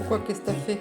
Pourquoi? Qu'est-ce que t'as fait?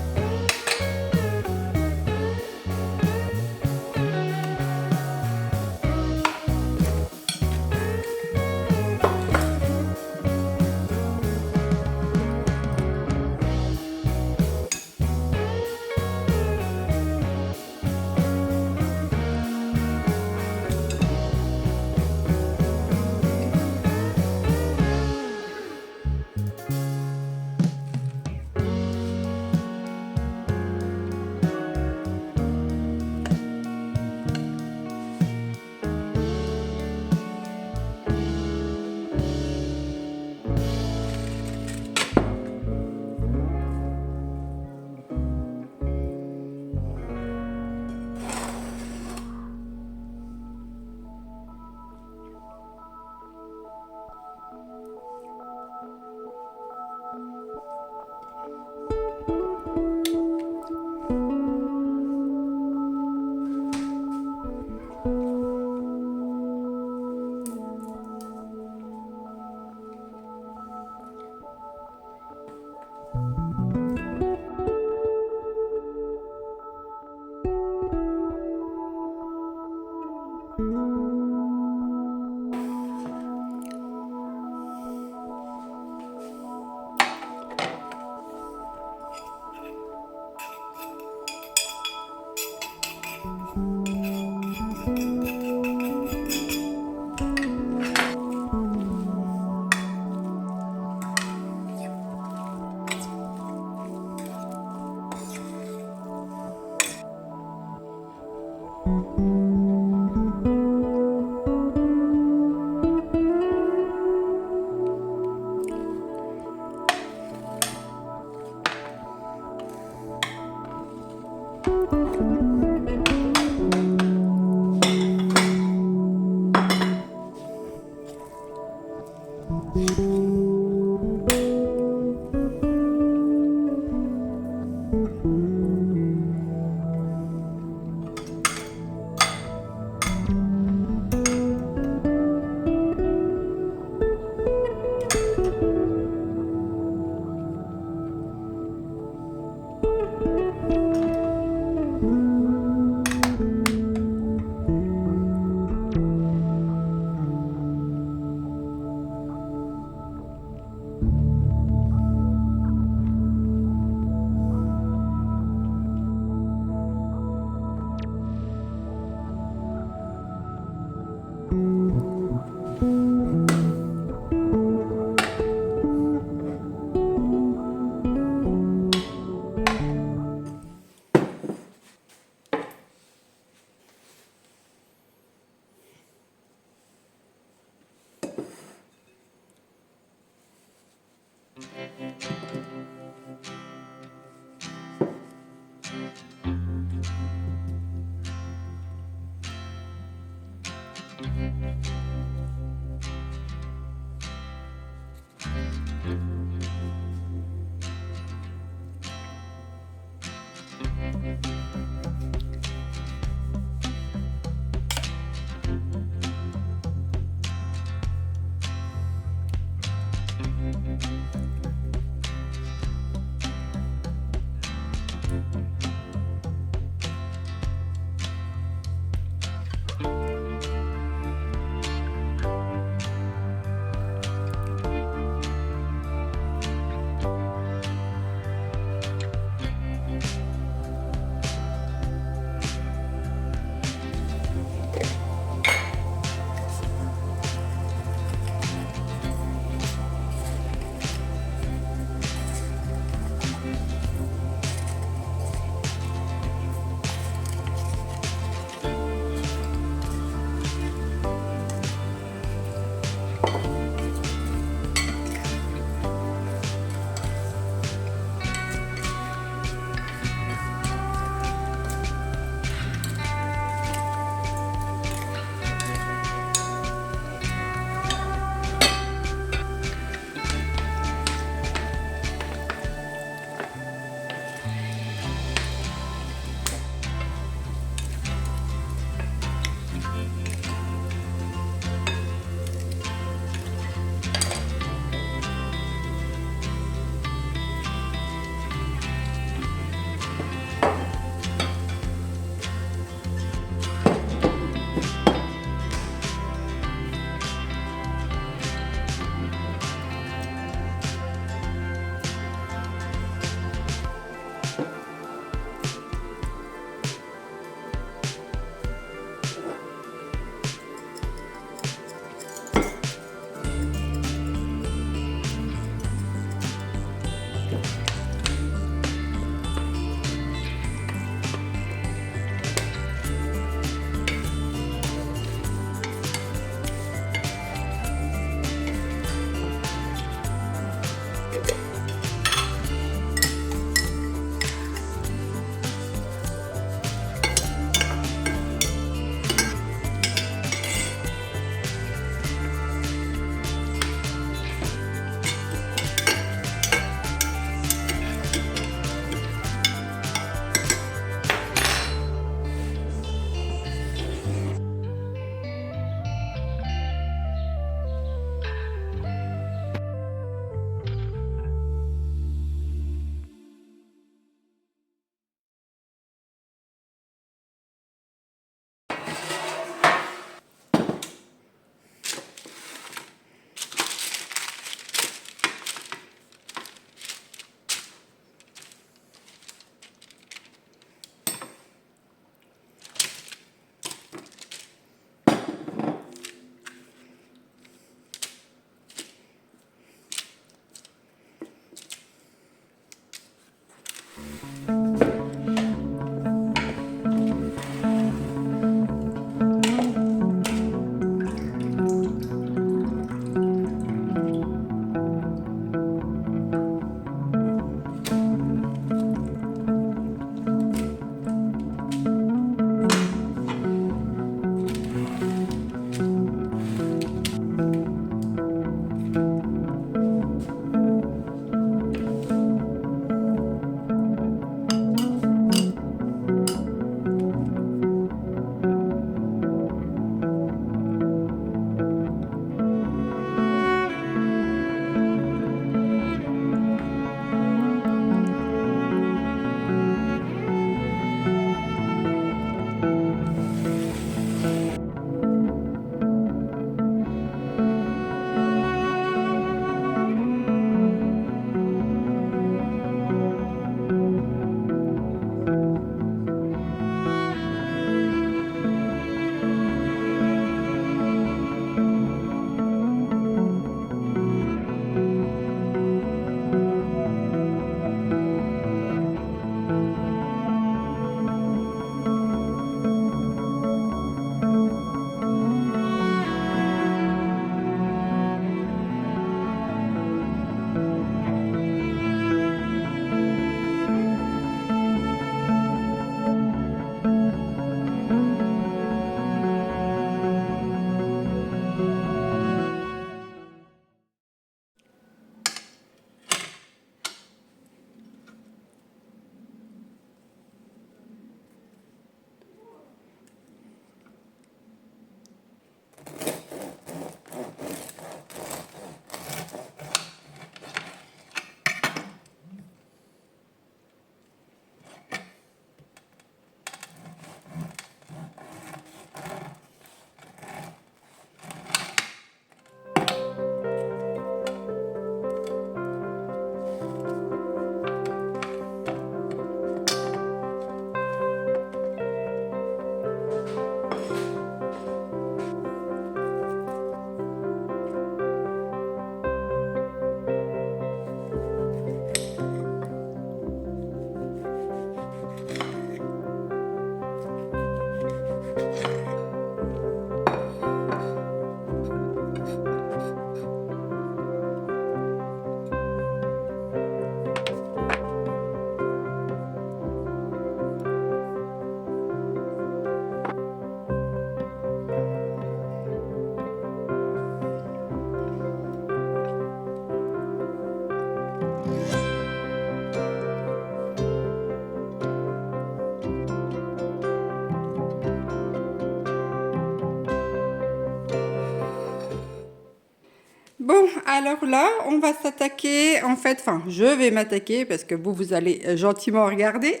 Alors là, on va s'attaquer, en fait, enfin, je vais m'attaquer parce que vous allez gentiment regarder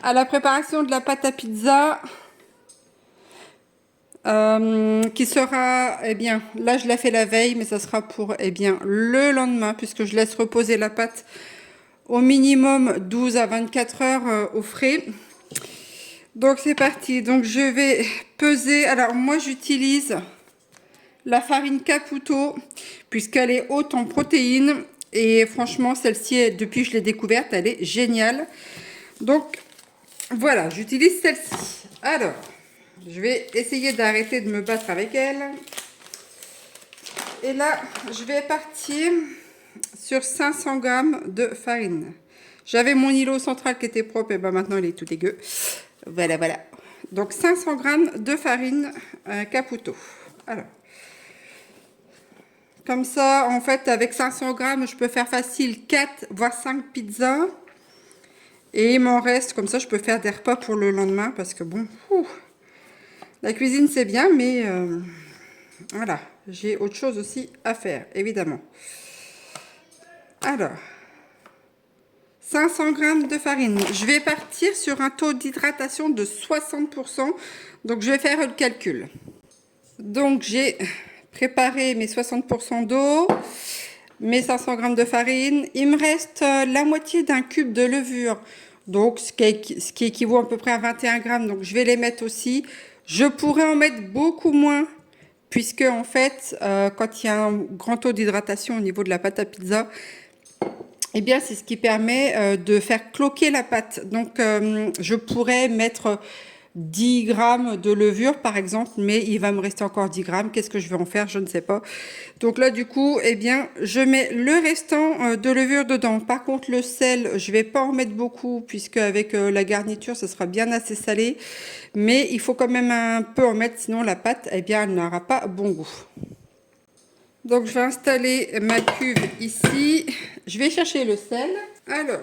à la préparation de la pâte à pizza qui sera, eh bien, là je la fais la veille, mais ça sera pour, eh bien, le lendemain puisque je laisse reposer la pâte au minimum 12 à 24 heures au frais. Donc c'est parti, donc je vais peser, alors moi j'utilise la farine Caputo, puisqu'elle est haute en protéines. Et franchement, celle-ci, depuis que je l'ai découverte, elle est géniale. Donc, voilà, j'utilise celle-ci. Alors, je vais essayer d'arrêter de me battre avec elle. Et là, je vais partir sur 500 grammes de farine. J'avais mon îlot central qui était propre, et ben maintenant il est tout dégueu. Voilà, voilà. Donc 500 grammes de farine Caputo. Alors, comme ça, en fait, avec 500 grammes, je peux faire facile 4 voire 5 pizzas. Et il m'en reste, comme ça, je peux faire des repas pour le lendemain. Parce que bon, la cuisine, c'est bien, mais voilà, j'ai autre chose aussi à faire, évidemment. Alors, 500 grammes de farine. Je vais partir sur un taux d'hydratation de 60%. Donc, je vais faire le calcul. Donc, j'ai préparé mes 60% d'eau, mes 500 grammes de farine. Il me reste la moitié d'un cube de levure, donc ce qui équivaut à peu près à 21 grammes. Donc je vais les mettre aussi. Je pourrais en mettre beaucoup moins, puisque en fait, quand il y a un grand taux d'hydratation au niveau de la pâte à pizza, eh bien c'est ce qui permet de faire cloquer la pâte. Donc je pourrais mettre 10 grammes de levure par exemple, mais il va me rester encore 10 grammes. Qu'est-ce que je vais en faire? Je ne sais pas. Donc là du coup, eh bien, je mets le restant de levure dedans. Par contre le sel, je vais pas en mettre beaucoup puisque avec la garniture, ça sera bien assez salé. Mais il faut quand même un peu en mettre, sinon la pâte, eh bien, elle n'aura pas bon goût. Donc je vais installer ma cuve ici. Je vais chercher le sel. Alors,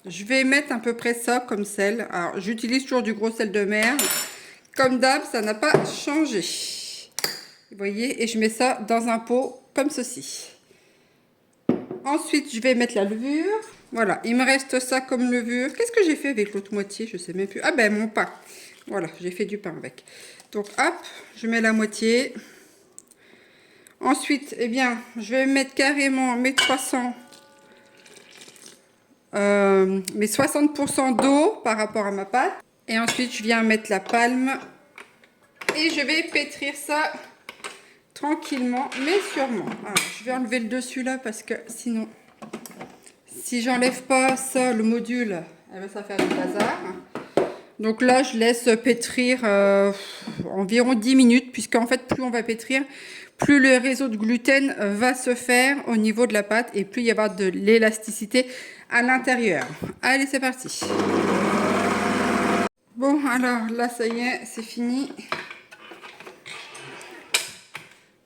je vais mettre à peu près ça comme sel. Alors, j'utilise toujours du gros sel de mer. Comme d'hab, ça n'a pas changé. Vous voyez, et je mets ça dans un pot comme ceci. Ensuite, je vais mettre la levure. Voilà, il me reste ça comme levure. Qu'est-ce que j'ai fait avec l'autre moitié? Je sais même plus. Ah ben, mon pain. Voilà, j'ai fait du pain avec. Donc, hop, je mets la moitié. Ensuite, eh bien, je vais mettre carrément mes 300... mes 60% d'eau par rapport à ma pâte. Et ensuite, je viens mettre la palme. Et je vais pétrir ça tranquillement, mais sûrement. Alors, je vais enlever le dessus là parce que sinon, si j'enlève pas ça, le module, eh ben, ça va faire du bazar. Donc là, je laisse pétrir environ 10 minutes, puisqu'en fait, plus on va pétrir, plus le réseau de gluten va se faire au niveau de la pâte et plus il y aura de l'élasticité à l'intérieur. Allez, c'est parti. Bon, alors là, ça y est, c'est fini.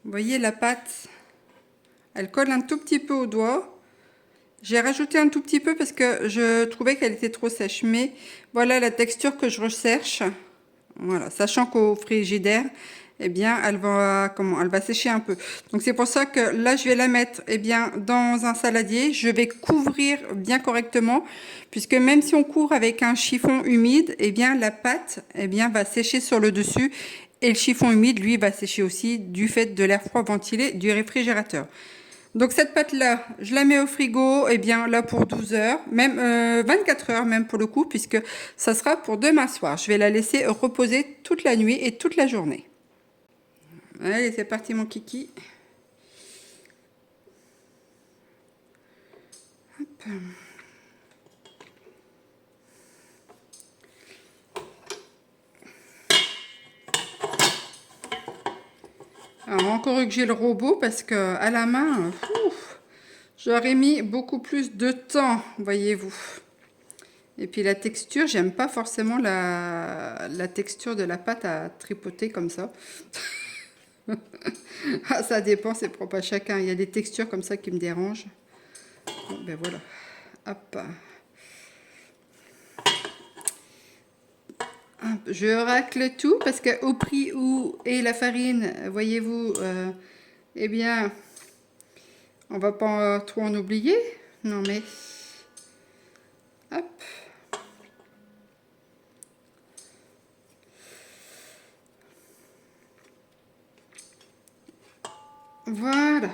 Vous voyez, la pâte, elle colle un tout petit peu au doigt. J'ai rajouté un tout petit peu parce que je trouvais qu'elle était trop sèche. Mais voilà la texture que je recherche. Voilà, sachant qu'au frigidaire, eh bien, elle va sécher un peu. Donc c'est pour ça que là, je vais la mettre, eh bien, dans un saladier. Je vais couvrir bien correctement, puisque même si on couvre avec un chiffon humide, eh bien, la pâte, eh bien, va sécher sur le dessus. Et le chiffon humide, lui, va sécher aussi du fait de l'air froid ventilé du réfrigérateur. Donc cette pâte-là, je la mets au frigo, eh bien là pour 12 heures, même 24 heures même pour le coup, puisque ça sera pour demain soir. Je vais la laisser reposer toute la nuit et toute la journée. Allez, c'est parti mon kiki. Hop. Alors encore que j'ai le robot parce que à la main, j'aurais mis beaucoup plus de temps, voyez-vous. Et puis la texture, j'aime pas forcément la texture de la pâte à tripoter comme ça. Ah, ça dépend, c'est propre à chacun. Il y a des textures comme ça qui me dérangent. Bon, ben voilà. Hop. Je racle tout parce qu'au prix où est la farine, voyez-vous, eh bien, On va pas trop en oublier. Non mais... Hop. Voilà.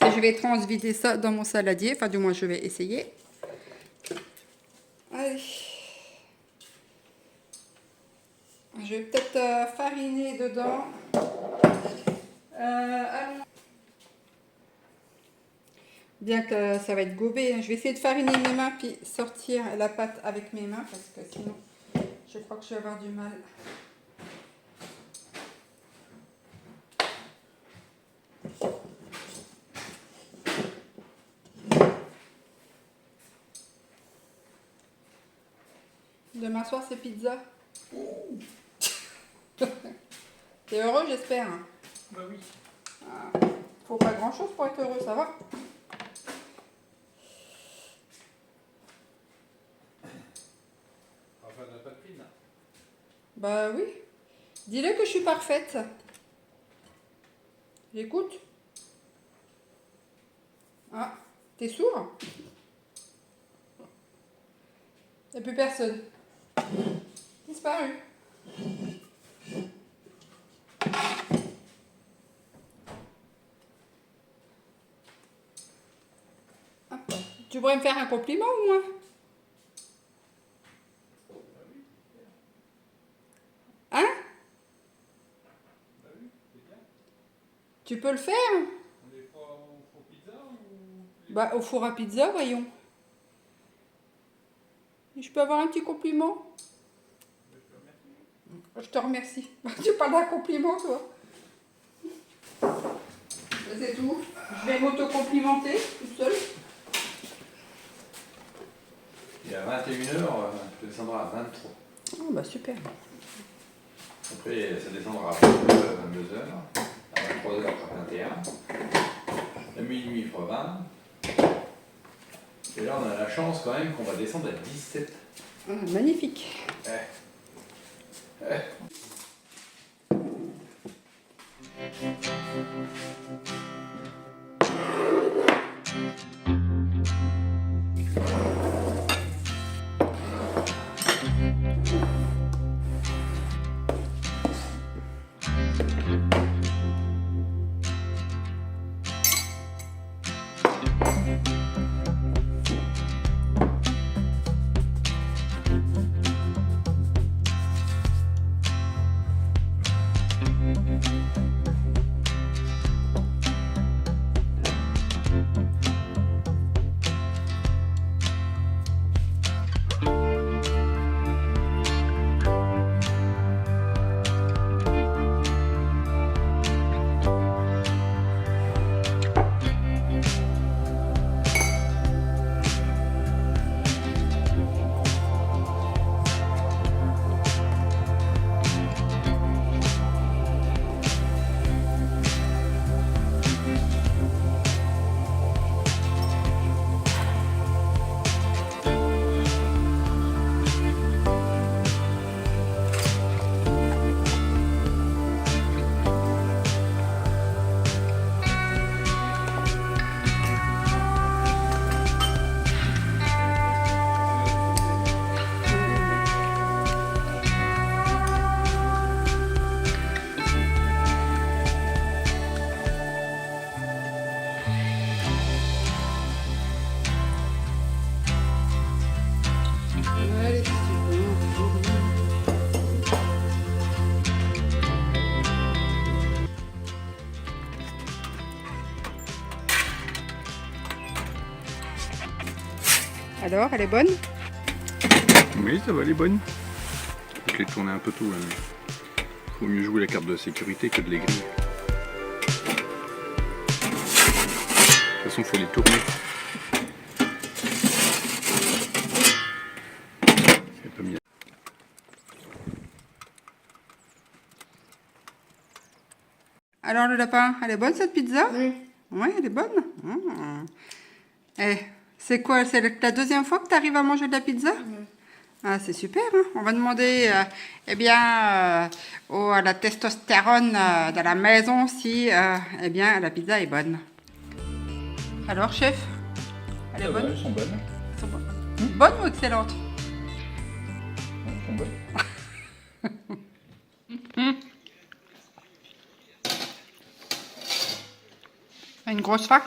Et je vais transvider ça dans mon saladier. Enfin, du moins, je vais essayer. Allez. Je vais peut-être fariner dedans. Allons. Bien que ça va être gobé, hein. Je vais essayer de fariner mes mains puis sortir la pâte avec mes mains parce que sinon, je crois que je vais avoir du mal. Demain soir, c'est pizza. T'es heureux, j'espère. Hein. Bah oui. Ah, faut pas grand-chose pour être heureux, ça va? Enfin, on n'a pas de pine. Bah oui. Dis-le que je suis parfaite. J'écoute. Ah, t'es sourd? Y'a plus personne. Disparu. Hop. Tu pourrais me faire un compliment au moins? Hein? Bah oui, c'est bien. Tu peux le faire? On est pas au four pizza ou... Bah au four à pizza, voyons. Je peux avoir un petit compliment? Je te remercie. Tu parles d'un compliment, toi? C'est tout. Je vais m'auto-complimenter toute seule. Et à 21h, tu descendras à 23. Oh bah super. Après, ça descendra à 22h, à 23h, à 21h. À minuit, il fera 20. Et là, on a la chance quand même qu'on va descendre à 17. Ah, magnifique. Allez, alors, elle est bonne? Oui, ça va, elle est bonne. Je l'ai tourné un peu tôt, là, mais faut mieux jouer la carte de sécurité que de les griller. De toute façon, faut les tourner. C'est pas bien. Alors, le lapin, elle est bonne cette pizza? Oui. Oui, elle est bonne. Eh, c'est quoi? C'est la deuxième fois que tu arrives à manger de la pizza? Ah, c'est super. Hein. On va demander eh bien, à la testostérone de la maison si eh bien, la pizza est bonne. Alors, chef, elle est Ça va, bonne? elles sont bonnes. Elles sont bonnes. Bonne ou excellente? Elles sont bonnes. Une grosse faim?